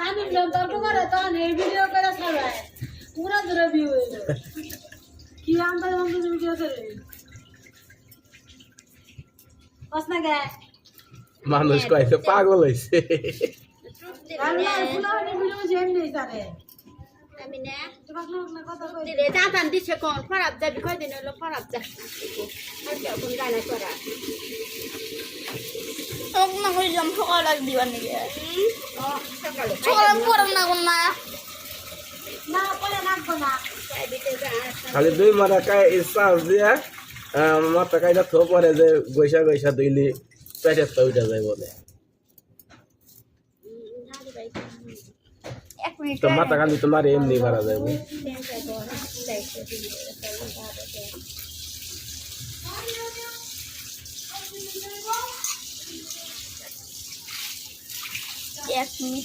আমি তর্ক করে তখন এই ভিডিও করে ছাড়ায় পুরা ধরে ভিউ হয়ে যাবে কি আমরা ভিডিও করে প্রশ্ন গে মানুষ কইছে পাগল হইছে আল্লাহ ফুলানি ভিডিও জেন নেই জানে আমি না তোমার লোক না কথা কই দিলে দাদান দিছে কোন খারাপ যাবি কয় দিন হলো খারাপ যা আর কেউ কোন গানা করা তখন না হইলাম সকাল লাগ দিবার নাকি সকালে সকাল পড়াম না কোন না না পরে রাখবো না দিতে যা খালি দুই মারা কাই ইসাস দিয়া মাথা কাইটা থো পরে যে গইসা গইসা দিলি পেটের তো উঠা যায় বলে এক মিনিট তো মাথা কান্দি তোমার এমনি মারা যাবে এক মিনিট